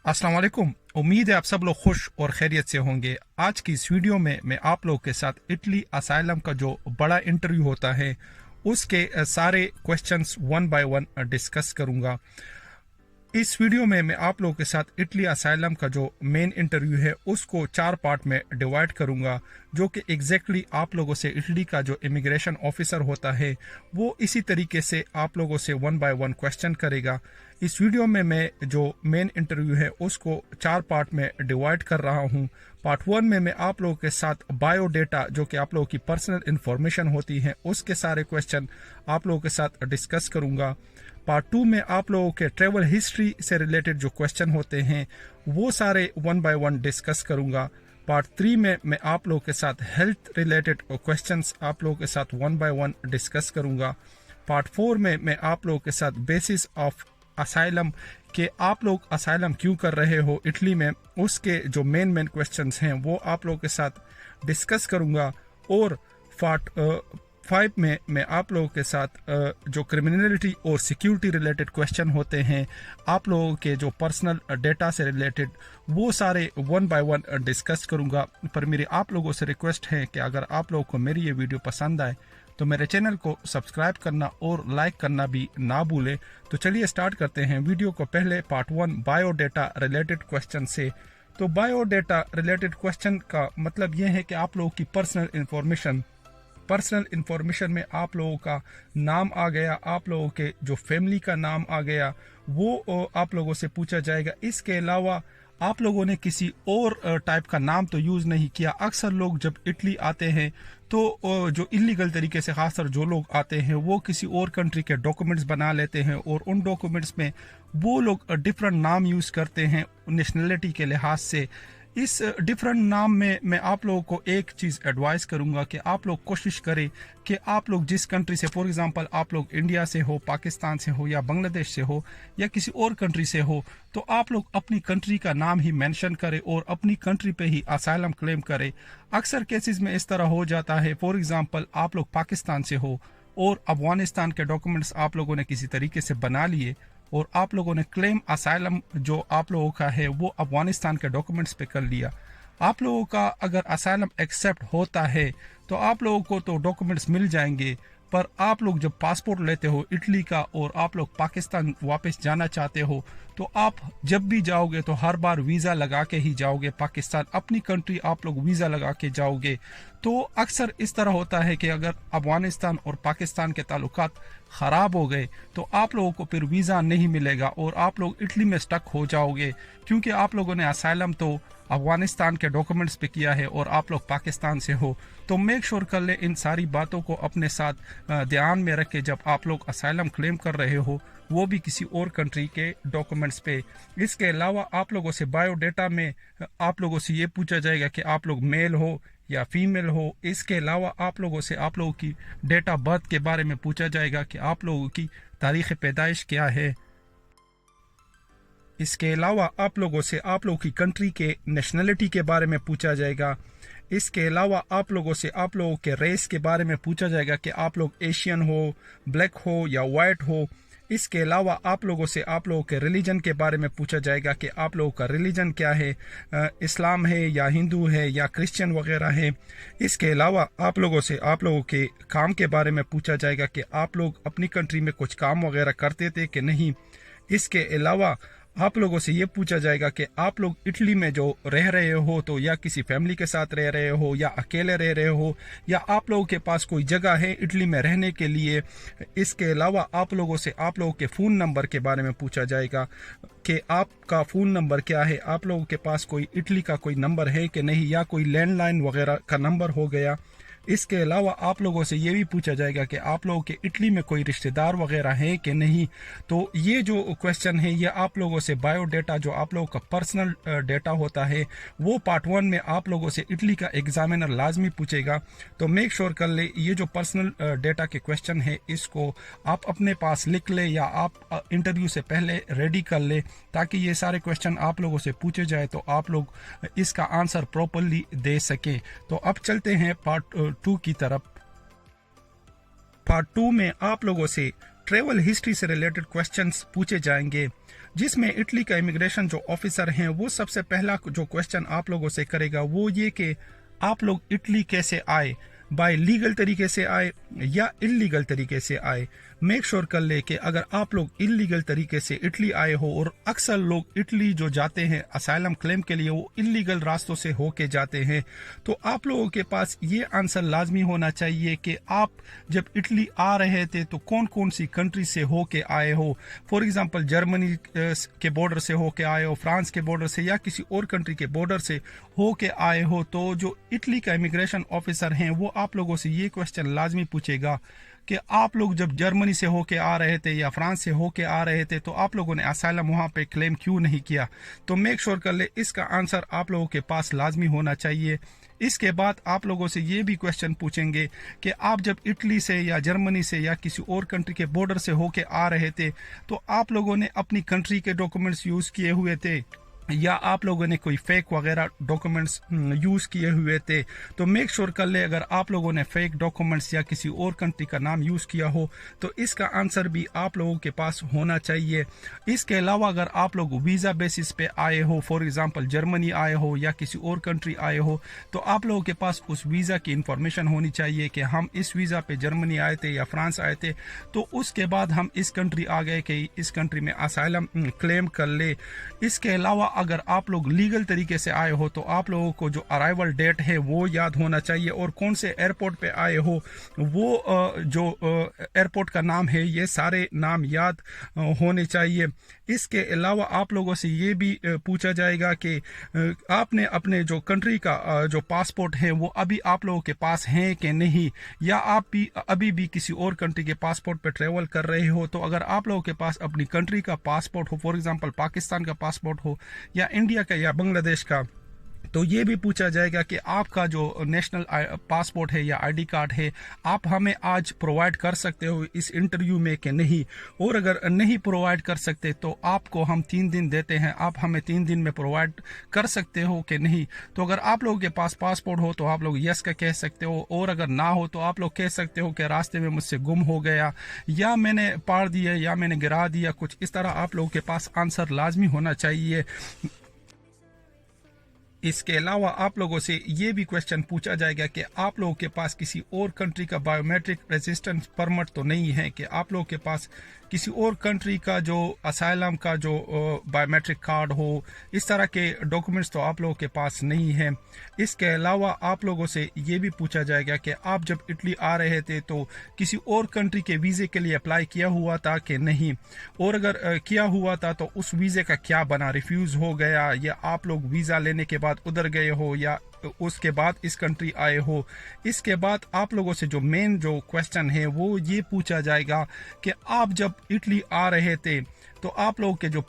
अस्सलाम वालेकुम। उम्मीद है आप सब लोग खुश और खैरियत से होंगे। आज की इस वीडियो में मैं आप लोगों के साथ इटली असाइलम का जो बड़ा इंटरव्यू होता है उसके सारे questions one by one discuss करूंगा। इस वीडियो में मैं आप लोगों के साथ इटली असाइलम का जो मेन इंटरव्यू है उसको 4 पार्ट में डिवाइड करूंगा, जो कि एग्जैक्टली आप लोगों से इटली का जो इमिग्रेशन ऑफिसर होता है वो इसी तरीके से आप लोगों से वन बाय वन क्वेश्चन करेगा। इस वीडियो में मैं जो मेन इंटरव्यू है उसको 4 पार्ट में डिवाइड कर रहा हूँ। पार्ट 1 में मैं आप लोगों के साथ बायोडेटा, जो कि आप लोगों की पर्सनल इंफॉर्मेशन होती है, उसके सारे क्वेश्चन आप लोगों के साथ डिस्कस करूंगा। पार्ट 2 में आप लोगों के ट्रैवल हिस्ट्री से रिलेटेड जो क्वेश्चन होते हैं वो सारे वन बाय वन डिस्कस करूंगा। पार्ट 3 में मैं आप लोगों के साथ हेल्थ रिलेटेड क्वेश्चंस आप लोगों के साथ वन बाय वन डिस्कस करूंगा। पार्ट 4 में मैं आप लोगों के साथ बेसिस ऑफ असाइलम के आप लोग असाइलम क्यों कर रहे हो इटली में, उसके जो मेन क्वेश्चंस हैं वो आप लोगों के साथ डिस्कस करूंगा। और पार्ट 5 में मैं आप लोगों के साथ जो क्रिमिनलिटी और सिक्योरिटी रिलेटेड क्वेश्चन होते हैं, आप लोगों के जो पर्सनल डेटा से रिलेटेड, वो सारे वन बाय वन डिस्कस करूंगा। पर मेरी आप लोगों से रिक्वेस्ट है कि अगर आप लोगों को मेरी ये वीडियो पसंद आए तो मेरे चैनल को सब्सक्राइब करना और लाइक करना भी ना भूलें। तो चलिए स्टार्ट करते हैं वीडियो को। पहले पार्ट 1 बायोडेटा रिलेटेड क्वेश्चन से। तो बायोडेटा रिलेटेड क्वेश्चन का मतलब ये है कि आप लोगों की पर्सनल इंफॉर्मेशन में आप लोगों का नाम आ गया, आप लोगों के जो फैमिली का नाम आ गया, वो आप लोगों से पूछा जाएगा। इसके अलावा आप लोगों ने किसी और टाइप का नाम तो यूज़ नहीं किया। अक्सर लोग जब इटली आते हैं तो जो इलीगल तरीके से, खासकर जो लोग आते हैं, वो किसी और कंट्री के डॉक्यूमेंट्स बना लेते हैं और उन डॉक्यूमेंट्स में वो लोग डिफरेंट नाम यूज़ करते हैं नेशनलिटी के लिहाज से। इस डिफरेंट नाम में मैं आप लोगों को एक चीज़ एडवाइस करूंगा कि आप लोग कोशिश करें कि आप लोग जिस कंट्री से, फॉर एग्जांपल आप लोग इंडिया से हो, पाकिस्तान से हो या बांग्लादेश से हो या किसी और कंट्री से हो, तो आप लोग अपनी कंट्री का नाम ही मेंशन करें और अपनी कंट्री पे ही असाइलम क्लेम करें। अक्सर केसेस में इस तरह हो जाता है, फॉर एग्जांपल आप लोग पाकिस्तान से हो और अफगानिस्तान के डॉक्यूमेंट्स आप लोगों ने किसी तरीके से बना लिए और आप लोगों ने क्लेम असाइलम जो आप लोगों का है वो अफगानिस्तान के डॉक्यूमेंट्स पे कर लिया। आप लोगों का अगर असाइलम एक्सेप्ट होता है तो आप लोगों को तो डॉक्यूमेंट्स मिल जाएंगे, पर आप लोग जब पासपोर्ट लेते हो इटली का और आप लोग पाकिस्तान वापस जाना चाहते हो तो आप जब भी जाओगे तो हर बार वीज़ा लगा के ही जाओगे पाकिस्तान, अपनी कंट्री आप लोग वीज़ा लगा के जाओगे। तो अक्सर इस तरह होता है कि अगर अफगानिस्तान और पाकिस्तान के ताल्लुकात ख़राब हो गए तो आप लोगों को फिर वीज़ा नहीं मिलेगा और आप लोग इटली में स्टक हो जाओगे, क्योंकि आप लोगों ने असाइलम तो अफगानिस्तान के डॉक्यूमेंट्स पे किया है और आप लोग पाकिस्तान से हो। तो मेक श्योर कर ले इन सारी बातों को अपने साथ ध्यान में रख के जब आप लोग असाइलम क्लेम कर रहे हो, वो भी किसी और कंट्री के डॉक्यूमेंट्स पे। इसके अलावा आप लोगों से बायोडेटा में आप लोगों से ये पूछा जाएगा कि आप लोग मेल हो या फीमेल हो। इसके अलावा आप लोगों से आप लोगों की डेट ऑफ बर्थ के बारे में पूछा जाएगा कि आप लोगों की तारीख़ पैदाइश क्या है। इसके अलावा आप लोगों से आप लोगों की कंट्री के नेशनलिटी के बारे में पूछा जाएगा। इसके अलावा आप लोगों से आप लोगों के रेस के बारे में पूछा जाएगा कि आप लोग एशियन हो, ब्लैक हो या वाइट हो। इसके अलावा आप लोगों से आप लोगों के रिलीजन के बारे में पूछा जाएगा कि आप लोगों का रिलीजन क्या है, इस्लाम है या हिंदू है या क्रिश्चियन वगैरह है। इसके अलावा आप लोगों से आप लोगों के काम के बारे में पूछा जाएगा कि आप लोग अपनी कंट्री में कुछ काम वगैरह करते थे कि नहीं। इसके अलावा आप लोगों से ये पूछा जाएगा कि आप लोग इटली में जो रह रहे हो तो या किसी फैमिली के साथ रह रहे हो या अकेले रह रहे हो या आप लोगों के पास कोई जगह है इटली में रहने के लिए। इसके अलावा आप लोगों से आप लोगों के फ़ोन नंबर के बारे में पूछा जाएगा कि आपका फ़ोन नंबर क्या है, आप लोगों के पास कोई इटली का कोई नंबर है कि नहीं या कोई लैंडलाइन वगैरह का नंबर हो गया। इसके अलावा आप लोगों से ये भी पूछा जाएगा कि आप लोगों के इटली में कोई रिश्तेदार वगैरह है कि नहीं। तो ये जो क्वेश्चन है ये आप लोगों से बायोडेटा, जो आप लोगों का पर्सनल डेटा होता है, वो पार्ट 1 में आप लोगों से इटली का एग्जामिनर लाजमी पूछेगा। तो मेक श्योर कर ले ये जो पर्सनल डेटा के क्वेश्चन है इसको आप अपने पास लिख ले या आप इंटरव्यू से पहले रेडी कर ले, ताकि ये सारे क्वेश्चन आप लोगों से पूछे जाए तो आप लोग इसका आंसर प्रॉपरली दे सकें। तो अब चलते हैं पार्ट 2 की तरफ। पार्ट 2 में आप लोगों से ट्रैवल हिस्ट्री से रिलेटेड क्वेश्चंस पूछे जाएंगे। جس میں اٹلی کا امیگریشن جو آفیسر ہیں وہ سب سے پہلا جو کوشچن آپ لوگوں سے کرے گا وہ یہ کہ آپ لوگ اٹلی کیسے آئے، بائی لیگل طریقے سے آئے یا انلیگل طریقے سے آئے۔ میک شور کر لے کہ اگر آپ لوگ انلیگل طریقے سے اٹلی آئے ہو، اور اکثر لوگ اٹلی جو جاتے ہیں اسائلم کلیم کے لیے وہ انلیگل راستوں سے ہو کے جاتے ہیں، تو آپ لوگوں کے پاس یہ آنسر لازمی ہونا چاہیے کہ آپ جب اٹلی آ رہے تھے تو کون کون سی کنٹری سے ہو کے آئے ہو۔ فار ایگزامپل جرمنی کے بارڈر سے ہو کے آئے ہو، فرانس کے بارڈر سے یا کسی اور کنٹری کے بارڈر سے ہو کے آئے ہو، تو جو اٹلی کا امیگریشن آفیسر ہیں وہ آپ لوگوں سے یہ کوشچن لازمی پوچھے گا کہ آپ لوگ جب جرمنی سے ہو کے آ رہے تھے یا فرانس سے ہو کے آ رہے تھے تو آپ لوگوں نے اسائلم وہاں پہ کلیم کیوں نہیں کیا۔ تو میک شور کر لے اس کا آنسر آپ لوگوں کے پاس لازمی ہونا چاہیے۔ اس کے بعد آپ لوگوں سے یہ بھی کوشچن پوچھیں گے کہ آپ جب اٹلی سے یا جرمنی سے یا کسی اور کنٹری کے بارڈر سے ہو کے آ رہے تھے تو آپ لوگوں نے اپنی کنٹری کے ڈاکومنٹس یوز کیے ہوئے تھے یا آپ لوگوں نے کوئی فیک وغیرہ ڈاکومنٹس یوز کیے ہوئے تھے۔ تو میک شور کر لے اگر آپ لوگوں نے فیک ڈاکومنٹس یا کسی اور کنٹری کا نام یوز کیا ہو تو اس کا آنسر بھی آپ لوگوں کے پاس ہونا چاہیے۔ اس کے علاوہ اگر آپ لوگ ویزا بیسس پہ آئے ہو، فار ایگزامپل جرمنی آئے ہو یا کسی اور کنٹری آئے ہو، تو آپ لوگوں کے پاس اس ویزا کی انفارمیشن ہونی چاہیے کہ ہم اس ویزا پہ جرمنی آئے تھے یا فرانس آئے تھے، تو اس کے بعد ہم اس کنٹری آ گئے کہ اس کنٹری میں اسائلم کلیم کر لے۔ اس کے علاوہ اگر آپ لوگ لیگل طریقے سے آئے ہو تو آپ لوگوں کو جو ارائیول ڈیٹ ہے وہ یاد ہونا چاہیے، اور کون سے ایئرپورٹ پہ آئے ہو وہ جو ایئرپورٹ کا نام ہے یہ سارے نام یاد ہونے چاہیے۔ اس کے علاوہ آپ لوگوں سے یہ بھی پوچھا جائے گا کہ آپ نے اپنے جو کنٹری کا جو پاسپورٹ ہے وہ ابھی آپ لوگوں کے پاس ہیں کہ نہیں، یا آپ بھی ابھی بھی کسی اور کنٹری کے پاسپورٹ پہ ٹریول کر رہے ہو۔ تو اگر آپ لوگوں کے پاس اپنی کنٹری کا passport who, for example Pakistan کا پاسپورٹ ہو یا انڈیا کا یا بنگلہ دیش کا، تو یہ بھی پوچھا جائے گا کہ آپ کا جو نیشنل پاسپورٹ ہے یا آئی ڈی کارڈ ہے آپ ہمیں آج پرووائڈ کر سکتے ہو اس انٹرویو میں کہ نہیں، اور اگر نہیں پرووائڈ کر سکتے تو آپ کو ہم 3 دن دیتے ہیں، آپ ہمیں 3 دن میں پرووائڈ کر سکتے ہو کہ نہیں۔ تو اگر آپ لوگوں کے پاس پاسپورٹ ہو تو آپ لوگ یس کا کہہ سکتے ہو، اور اگر نہ ہو تو آپ لوگ کہہ سکتے ہو کہ راستے میں مجھ سے گم ہو گیا، یا میں نے پاڑ دیا، یا میں نے گرا دیا، کچھ اس طرح آپ لوگوں کے پاس آنسر لازمی ہونا چاہیے۔ اس کے علاوہ آپ لوگوں سے یہ بھی کوشچن پوچھا جائے گا کہ آپ لوگوں کے پاس کسی اور کنٹری کا بایو میٹرک ریزسٹنس پرمٹ تو نہیں ہے، کہ آپ لوگوں کے پاس کسی اور کنٹری کا جو اسائلم کا جو بایو میٹرک کارڈ ہو، اس طرح کے ڈاکومنٹس تو آپ لوگوں کے پاس نہیں ہیں۔ اس کے علاوہ آپ لوگوں سے یہ بھی پوچھا جائے گا کہ آپ جب اٹلی آ رہے تھے تو کسی اور کنٹری کے ویزے کے لیے اپلائی کیا ہوا تھا کہ نہیں، اور اگر کیا ہوا تھا تو اس ویزے کا کیا بنا، ریفیوز ہو گیا، یا آپ لوگ ویزا لینے کے بعد ادھر گئے ہو، یا اس کے بعد اس کنٹری آئے ہو۔ اس کے بعد آپ لوگوں سے جو مین جو کوشچن ہے وہ یہ پوچھا جائے گا کہ آپ جب اٹلی آ رہے تھے تو آپ لوگوں کے جو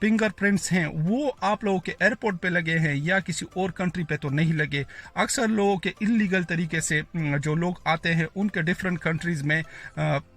فنگر پرنٹس ہیں وہ آپ لوگوں کے ایئرپورٹ پہ لگے ہیں یا کسی اور کنٹری پہ تو نہیں لگے۔ اکثر لوگوں کے انلیگل طریقے سے جو لوگ آتے ہیں ان کے ڈفرینٹ کنٹریز میں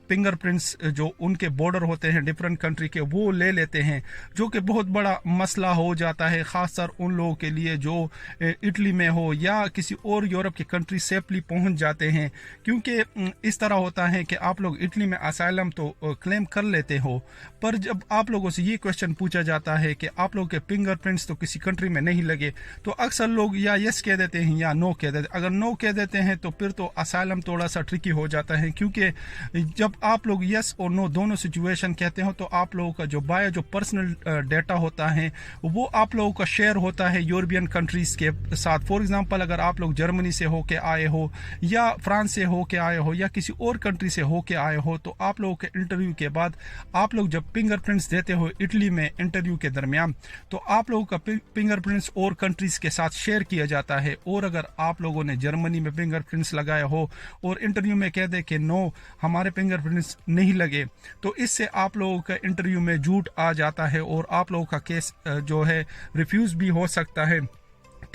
فنگر پرنٹس جو ان کے بارڈر ہوتے ہیں ڈفرینٹ کنٹری کے وہ لے لیتے ہیں، جو کہ بہت بڑا مسئلہ ہو جاتا ہے، خاص طور ان لوگوں کے لیے جو اٹلی میں ہو یا کسی اور یورپ کی کنٹری سیفلی پہنچ جاتے ہیں، کیونکہ اس طرح ہوتا ہے کہ آپ لوگ اٹلی میں اسائلم تو کلیم کر لیتے ہو، پر جب آپ لوگوں سے یہ کوشچن پوچھا جاتا ہے کہ آپ لوگوں کے فنگر پرنٹس تو کسی کنٹری میں نہیں لگے، تو اکثر لوگ یا یس کہہ دیتے ہیں یا نو کہہ دیتے ہیں۔ اگر نو کہہ دیتے ہیں تو پھر تو اسائلم تھوڑا سا ٹرکی ہو جاتا ہے، کیونکہ جب آپ لوگ یس اور نو دونوں سچویشن کہتے ہو تو آپ لوگوں کا جو پرسنل ڈیٹا ہوتا ہے وہ آپ لوگوں کا شیئر ہوتا ہے یورپین کنٹریز کے ساتھ۔ فار ایگزامپل اگر آپ لوگ جرمنی سے ہو کے آئے ہو یا فرانس سے ہو کے آئے ہو یا کسی اور کنٹری سے ہو کے آئے ہو، تو آپ لوگوں کے انٹرویو کے بعد آپ لوگ جب فنگر پرنٹس دیتے ہو اٹلی میں انٹرویو کے درمیان، تو آپ لوگوں کا فنگر پرنٹس اور کنٹریز کے ساتھ شیئر کیا جاتا ہے۔ اور اگر آپ لوگوں نے جرمنی میں فنگر پرنٹس لگائے ہو اور انٹرویو میں کہہ دے کہ نو ہمارے فنگر پرنٹس نہیں لگے، تو اس سے آپ لوگوں کا انٹرویو میں جھوٹ آ جاتا ہے اور آپ لوگوں کا کیس جو ہے ریفیوز بھی ہو سکتا ہے۔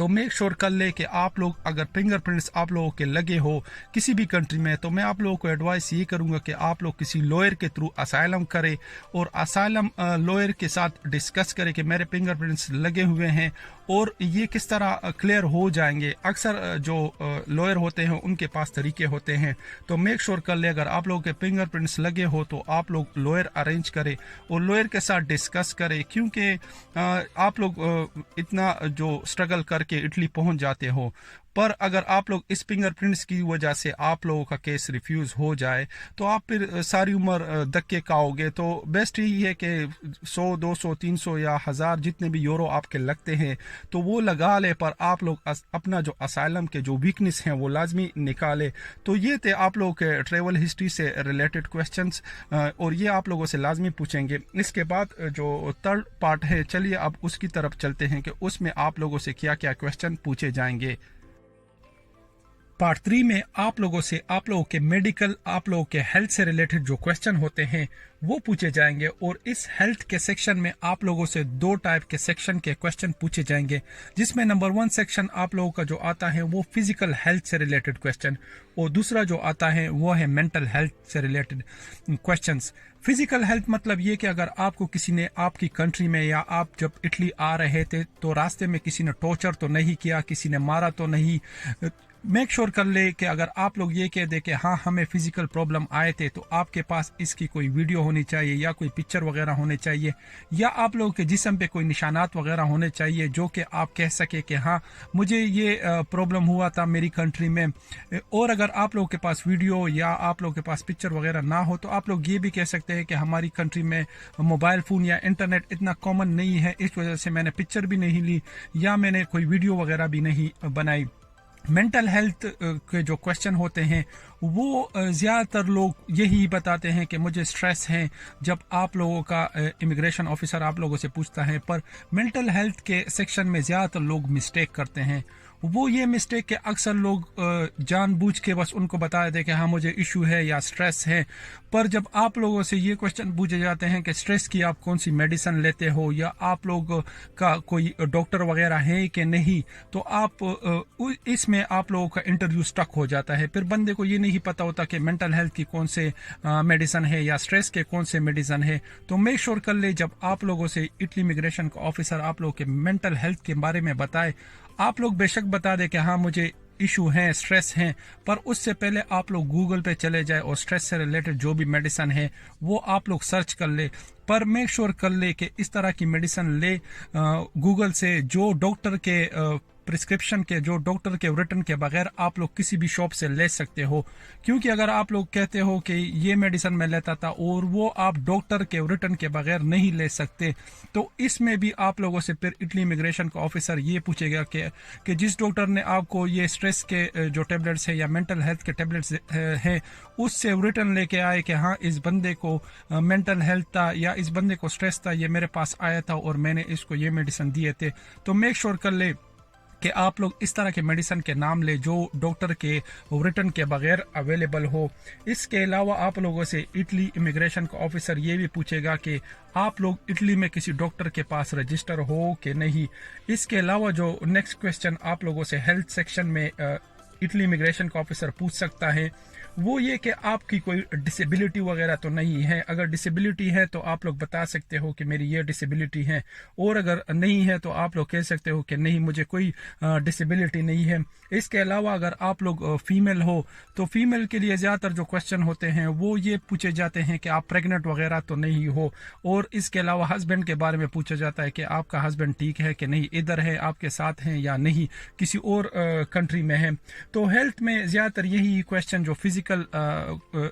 तो मेक श्योर कर ले कि आप लोग अगर फिंगरप्रिंट्स आप लोगों के लगे हो किसी भी कंट्री में, तो मैं आप लोगों को एडवाइस ये करूंगा कि आप लोग किसी लॉयर के थ्रू असाइलम करें और असाइलम लॉयर के साथ डिस्कस करें कि मेरे फिंगरप्रिंट्स लगे हुए हैं और ये किस तरह क्लियर हो जाएंगे। अक्सर जो लॉयर होते हैं उनके पास तरीके होते हैं, तो मेक श्योर कर ले अगर आप लोगों के फिंगरप्रिंट्स लगे हो तो आप लोग लॉयर अरेंज करें और लॉयर के साथ डिस्कस करें, क्योंकि आप लोग इतना जो स्ट्रगल करके इटली पहुंच जाते हो, पर अगर आप लोग इस फिंगरप्रिंट्स की वजह से आप लोगों का केस रिफ्यूज़ हो जाए तो आप फिर सारी उम्र धक्के खाओगे। तो बेस्ट यही है कि 100, 200, 300 या 1000 जितने भी यूरो आपके लगते हैं तो वो लगा ले, पर आप लोग अपना जो असाइलम के जो वीकनेस हैं वो लाजमी निकाले। तो ये थे आप लोगों के ट्रेवल हिस्ट्री से रिलेटेड क्वेश्चंस और ये आप लोगों से लाजमी पूछेंगे। इसके बाद जो थर्ड पार्ट है, चलिए अब उसकी तरफ चलते हैं कि उसमें आप लोगों से क्या क्या क्वेश्चन पूछे जाएंगे। पार्ट 3 में आप लोगों से आप लोगों के मेडिकल, आप लोगों के हेल्थ से रिलेटेड जो क्वेश्चन होते हैं वो पूछे जाएंगे और इस हेल्थ के सेक्शन में आप लोगों से 2 टाइप के सेक्शन के क्वेश्चन पूछे जाएंगे, जिसमें नंबर 1 सेक्शन आप लोगों का जो आता है वो फिजिकल हेल्थ से रिलेटेड क्वेश्चन और दूसरा जो आता है वो है मेंटल हेल्थ से रिलेटेड क्वेश्चंस। फिजिकल हेल्थ मतलब ये कि अगर आपको किसी ने आपकी कंट्री में या आप जब इटली आ रहे थे तो रास्ते में किसी ने टॉर्चर तो नहीं किया, किसी ने मारा तो नहीं, मेक श्योर कर ले कि अगर आप लोग ये कह दे कि हाँ हमें फिजिकल प्रॉब्लम आए थे तो आपके पास इसकी कोई वीडियो होनी चाहिए या कोई पिक्चर वगैरह होने चाहिए या आप लोगों के जिस्म पे कोई निशानात वगैरह होने चाहिए जो कि आप कह सके कि हाँ मुझे ये प्रॉब्लम हुआ था मेरी कंट्री में। और अगर आप लोगों के पास वीडियो या आप लोगों के पास पिक्चर वगैरह ना हो तो आप लोग ये भी कह सकते हैं कि हमारी कंट्री में मोबाइल फ़ोन या इंटरनेट इतना कॉमन नहीं है, इस वजह से मैंने पिक्चर भी नहीं ली या मैंने कोई वीडियो वगैरह भी नहीं बनाई। मेंटल हेल्थ के जो क्वेश्चन होते हैं वो ज़्यादातर लोग यही बताते हैं कि मुझे स्ट्रेस है जब आप लोगों का इमिग्रेशन ऑफिसर आप लोगों से पूछता है, पर मेंटल हेल्थ के सेक्शन में ज़्यादातर लोग मिस्टेक करते हैं। वो ये मिस्टेक के अक्सर लोग जानबूझ के बस उनको बता देते कि हाँ मुझे इशू है या स्ट्रेस है, पर जब आप लोगों से ये क्वेश्चन पूछे जाते हैं कि स्ट्रेस की आप कौन सी मेडिसिन लेते हो या आप लोग का कोई डॉक्टर वगैरह है कि नहीं, तो आप इसमें आप लोगों का इंटरव्यू स्टक हो जाता है। फिर बंदे को ये नहीं पता होता कि मेंटल हेल्थ की कौन से मेडिसिन है या स्ट्रेस के कौन से मेडिसिन है। तो मेक श्योर कर ले जब आप लोगों से इटली इमिग्रेशन का ऑफिसर आप लोगों के मेंटल हेल्थ के बारे में बताए, आप लोग बेशक बता दे कि हाँ मुझे इशू है, स्ट्रेस है, पर उससे पहले आप लोग गूगल पे चले जाए और स्ट्रेस से रिलेटेड जो भी मेडिसिन है वो आप लोग सर्च कर ले। पर मेक श्योर कर ले कि इस तरह की मेडिसिन ले गूगल से जो डॉक्टर के प्रिस्क्रिप्शन के, जो डॉक्टर के रिटन के बगैर आप लोग किसी भी शॉप से ले सकते हो। क्योंकि अगर आप लोग कहते हो कि ये मेडिसिन मैं लेता था और वो आप डॉक्टर के रिटन के बगैर नहीं ले सकते, तो इसमें भी आप लोगों से फिर इटली इमिग्रेशन का ऑफिसर ये पूछेगा कि जिस डॉक्टर ने आपको ये स्ट्रेस के जो टेबलेट्स है या मेंटल हेल्थ के टेबलेट्स है उससे रिटन लेके आए कि हाँ इस बंदे को मेंटल हेल्थ था या इस बंदे को स्ट्रेस था, ये मेरे पास आया था और मैंने इसको ये मेडिसिन दिए थे। तो मेक श्योर कर ले कि आप लोग इस तरह के मेडिसिन के नाम ले जो डॉक्टर के रिटन के बगैर अवेलेबल हो। इसके अलावा आप लोगों से इटली इमिग्रेशन का ऑफिसर ये भी पूछेगा कि आप लोग इटली में किसी डॉक्टर के पास रजिस्टर हो कि नहीं। इसके अलावा जो नेक्स्ट क्वेश्चन आप लोगों से हेल्थ सेक्शन में इटली इमिग्रेशन का ऑफिसर पूछ सकता है वो ये कि आपकी कोई डिसेबिलिटी वगैरह तो नहीं है। अगर डिसेबिलिटी है तो आप लोग बता सकते हो कि मेरी ये डिसेबिलिटी है, और अगर नहीं है तो आप लोग कह सकते हो कि नहीं मुझे कोई डिसेबिलिटी नहीं है। इसके अलावा अगर आप लोग फीमेल हो तो फीमेल के लिए ज़्यादातर जो क्वेश्चन होते हैं वो ये पूछे जाते हैं कि आप प्रेग्नेंट वगैरह तो नहीं हो, और इसके अलावा हस्बैंड के बारे में पूछा जाता है कि आपका हस्बैंड ठीक है कि नहीं, इधर है आपके साथ हैं या नहीं, किसी और कंट्री में है। तो हेल्थ में ज़्यादातर यही क्वेश्चन जो फिजिकल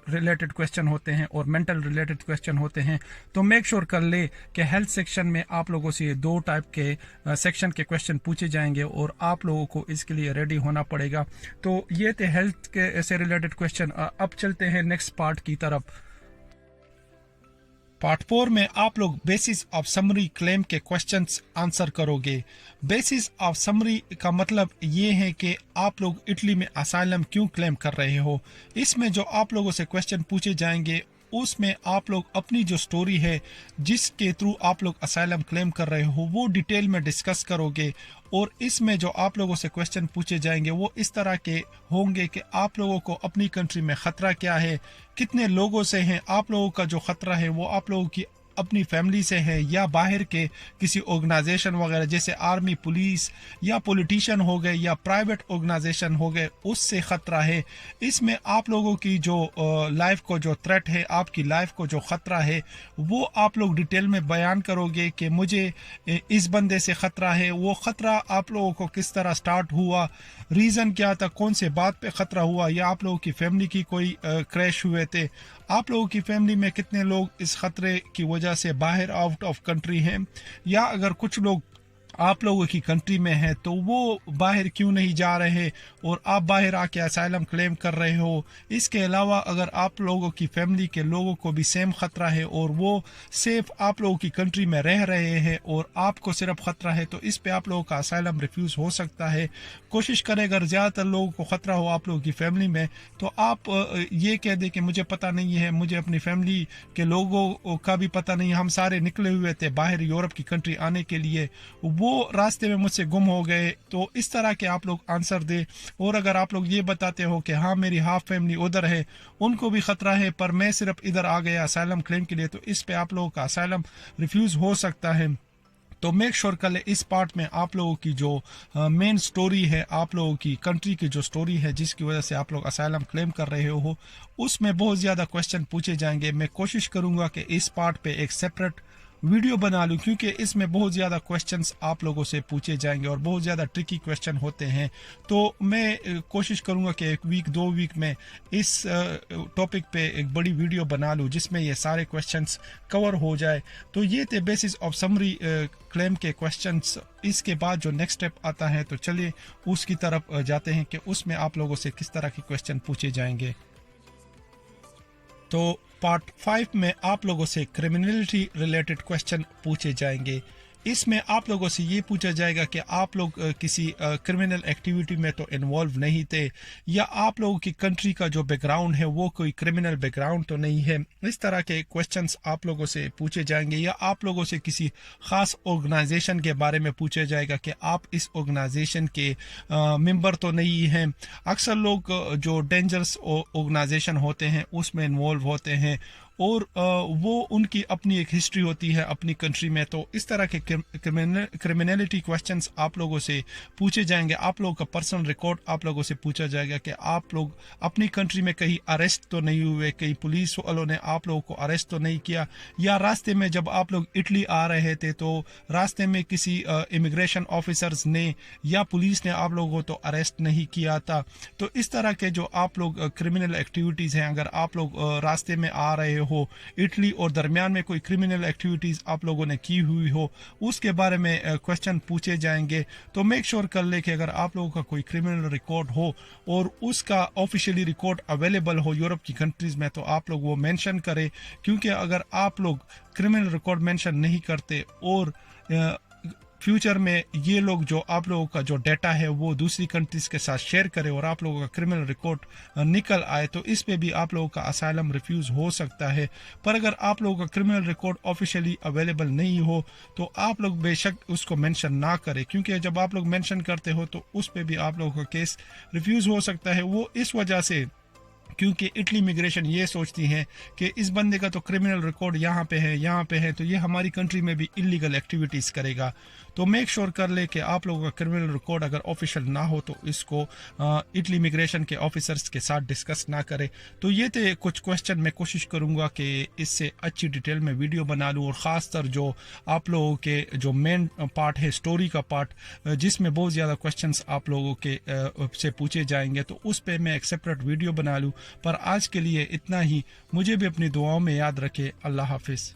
रिलेटेड क्वेश्चन होते हैं और मेंटल रिलेटेड क्वेश्चन होते हैं। तो मेक श्योर कर ले कि हेल्थ सेक्शन में आप लोगों से 2 टाइप के सेक्शन के क्वेश्चन पूछे जाएंगे और आप लोगों को इसके लिए रेडी होना पड़ेगा। तो ये थे हेल्थ के से रिलेटेड क्वेश्चन। अब चलते हैं नेक्स्ट पार्ट की तरफ। पार्ट 4 में आप लोग बेसिस ऑफ समरी क्लेम के क्वेश्चंस आंसर करोगे। बेसिस ऑफ समरी का मतलब ये है कि आप लोग इटली में असाइलम क्यों क्लेम कर रहे हो। इसमें जो आप लोगों से क्वेश्चन पूछे जाएंगे اس میں آپ لوگ اپنی جو سٹوری ہے جس کے تھرو آپ لوگ اسائلم کلیم کر رہے ہو وہ ڈیٹیل میں ڈسکس کرو گے، اور اس میں جو آپ لوگوں سے کوسچن پوچھے جائیں گے وہ اس طرح کے ہوں گے کہ آپ لوگوں کو اپنی کنٹری میں خطرہ کیا ہے، کتنے لوگوں سے ہیں، آپ لوگوں کا جو خطرہ ہے وہ آپ لوگوں کی اپنی فیملی سے ہے یا باہر کے کسی آرگنائزیشن وغیرہ جیسے آرمی، پولیس یا پولیٹیشین ہو گئے یا پرائیویٹ آرگنائزیشن ہو گئے، اس سے خطرہ ہے۔ اس میں آپ لوگوں کی جو لائف کو جو تھریٹ ہے، آپ کی لائف کو جو خطرہ ہے وہ آپ لوگ ڈیٹیل میں بیان کرو گے کہ مجھے اس بندے سے خطرہ ہے، وہ خطرہ آپ لوگوں کو کس طرح سٹارٹ ہوا، ریزن کیا تھا، کون سے بات پہ خطرہ ہوا، یا آپ لوگوں کی فیملی کی کوئی کریش ہوئے تھے، آپ لوگوں کی فیملی میں کتنے لوگ اس خطرے کی وجہ سے باہر آؤٹ آف کنٹری ہیں، یا اگر کچھ لوگ آپ لوگوں کی کنٹری میں ہے تو وہ باہر کیوں نہیں جا رہے اور آپ باہر آ کے اسائلم کلیم کر رہے ہو۔ اس کے علاوہ اگر آپ لوگوں کی فیملی کے لوگوں کو بھی سیم خطرہ ہے اور وہ سیف آپ لوگوں کی کنٹری میں رہ رہے ہیں اور آپ کو صرف خطرہ ہے، تو اس پہ آپ لوگوں کا اسائلم ریفیوز ہو سکتا ہے۔ کوشش کریں اگر زیادہ تر لوگوں کو خطرہ ہو آپ لوگوں کی فیملی میں تو آپ یہ کہہ دیں کہ مجھے پتہ نہیں ہے، مجھے اپنی فیملی کے لوگوں کا بھی پتہ نہیں، ہم سارے نکلے ہوئے تھے باہر یورپ کی کنٹری آنے کے لیے، وہ راستے میں مجھ سے گم ہو گئے۔ تو اس طرح کے آپ لوگ آنسر دیں، اور اگر آپ لوگ یہ بتاتے ہو کہ ہاں میری ہاف فیملی ادھر ہے، ان کو بھی خطرہ ہے پر میں صرف ادھر آ گیا اسائلم کلیم کے لیے، تو اس پہ آپ لوگوں کا اسائلم ریفیوز ہو سکتا ہے۔ تو میک شور کر لیں اس پارٹ میں آپ لوگوں کی جو مین سٹوری ہے، آپ لوگوں کی کنٹری کی جو سٹوری ہے جس کی وجہ سے آپ لوگ اسائلم کلیم کر رہے ہو، اس میں بہت زیادہ کوسچن پوچھے جائیں گے۔ میں کوشش کروں گا کہ اس پارٹ پہ ایک سیپریٹ ویڈیو بنا لوں کیونکہ اس میں بہت زیادہ کوسچنز آپ لوگوں سے پوچھے جائیں گے اور بہت زیادہ ٹرکی کوسچن ہوتے ہیں، تو میں کوشش کروں گا کہ ایک ویک 2 ویک میں اس ٹاپک پہ ایک بڑی ویڈیو بنا لوں جس میں یہ سارے کوسچنز کور ہو جائے۔ تو یہ تھے بیسس آف سمری کلیم کے کوسچنز۔ اس کے بعد جو نیکسٹ اسٹیپ آتا ہے تو چلیے اس کی طرف جاتے ہیں کہ اس میں آپ لوگوں سے کس طرح کے کوسچن پوچھے جائیں گے۔ تو پارٹ 5 میں آپ لوگوں سے کرمنلٹی ریلیٹڈ کوسچن پوچھے جائیں گے۔ اس میں آپ لوگوں سے یہ پوچھا جائے گا کہ آپ لوگ کسی کرمنل ایکٹیویٹی میں تو انوالو نہیں تھے، یا آپ لوگوں کی کنٹری کا جو بیک گراؤنڈ ہے وہ کوئی کرمنل بیک گراؤنڈ تو نہیں ہے۔ اس طرح کے کوسچنز آپ لوگوں سے پوچھے جائیں گے، یا آپ لوگوں سے کسی خاص آرگنائزیشن کے بارے میں پوچھا جائے گا کہ آپ اس آرگنائزیشن کے ممبر تو نہیں ہیں۔ اکثر لوگ جو ڈینجرس آرگنائزیشن ہوتے ہیں اس میں انوالو ہوتے ہیں، اور وہ ان کی اپنی ایک ہسٹری ہوتی ہے اپنی کنٹری میں، تو اس طرح کے کرمنلٹی کوسچنز آپ لوگوں سے پوچھے جائیں گے۔ آپ لوگوں کا پرسنل ریکارڈ آپ لوگوں سے پوچھا جائے گا کہ آپ لوگ اپنی کنٹری میں کہیں اریسٹ تو نہیں ہوئے، کہیں پولیس والوں نے آپ لوگوں کو اریسٹ تو نہیں کیا، یا راستے میں جب آپ لوگ اٹلی آ رہے تھے تو راستے میں کسی امیگریشن آفیسرز نے یا پولیس نے آپ لوگوں کو تو اریسٹ نہیں کیا تھا۔ تو اس طرح کے جو آپ لوگ کرمنل ایکٹیویٹیز ہیں، اگر آپ لوگ راستے میں آ رہے ہو اٹلی اور درمیان میں کوئی کرمنل ایکٹیویٹیز آپ لوگوں نے کی ہوئی ہو، اس کے بارے میں کوسچن پوچھے جائیں گے۔ تو میک شور کر لے کہ اگر آپ لوگوں کا کوئی کرمنل ریکارڈ ہو اور اس کا آفیشیلی ریکارڈ اویلیبل ہو یورپ کی کنٹریز میں، تو آپ لوگ وہ مینشن کریں، کیونکہ اگر آپ لوگ کرمنل ریکارڈ مینشن نہیں کرتے اور فیوچر میں یہ لوگ جو آپ لوگوں کا جو ڈیٹا ہے وہ دوسری کنٹریز کے ساتھ شیئر کرے اور آپ لوگوں کا کرمنل ریکارڈ نکل آئے، تو اس پہ بھی آپ لوگوں کا اسائلم ریفیوز ہو سکتا ہے۔ پر اگر آپ لوگوں کا کرمنل ریکارڈ آفیشیلی اویلیبل نہیں ہو تو آپ لوگ بے شک اس کو مینشن نہ کریں، کیونکہ جب آپ لوگ مینشن کرتے ہو تو اس پہ بھی آپ لوگوں کا کیس ریفیوز ہو سکتا ہے۔ وہ اس وجہ سے کیونکہ اٹلی امیگریشن یہ سوچتی ہیں کہ اس بندے کا تو کرمنل ریکارڈ یہاں پہ ہے تو یہ ہماری کنٹری میں بھی انلیگل ایکٹیویٹیز کرے گا۔ تو میک شور کر لے کہ آپ لوگوں کا کرمنل ریکارڈ اگر آفیشیل نہ ہو تو اس کو اٹلی امیگریشن کے آفیسرز کے ساتھ ڈسکس نہ کرے۔ تو یہ تھے کچھ کوسچن، میں کوشش کروں گا کہ اس سے اچھی ڈیٹیل میں ویڈیو بنا لوں، اور خاص طر جو آپ لوگوں کے جو مین پارٹ ہے اسٹوری کا پارٹ جس میں بہت زیادہ کوسچنس آپ لوگوں کے سے پوچھے جائیں گے، تو اس پہ میں ایک سیپریٹ ویڈیو بنا لوں۔ پر آج کے لیے اتنا ہی، مجھے بھی اپنی دعاؤں میں یاد رکھے۔ اللہ حافظ۔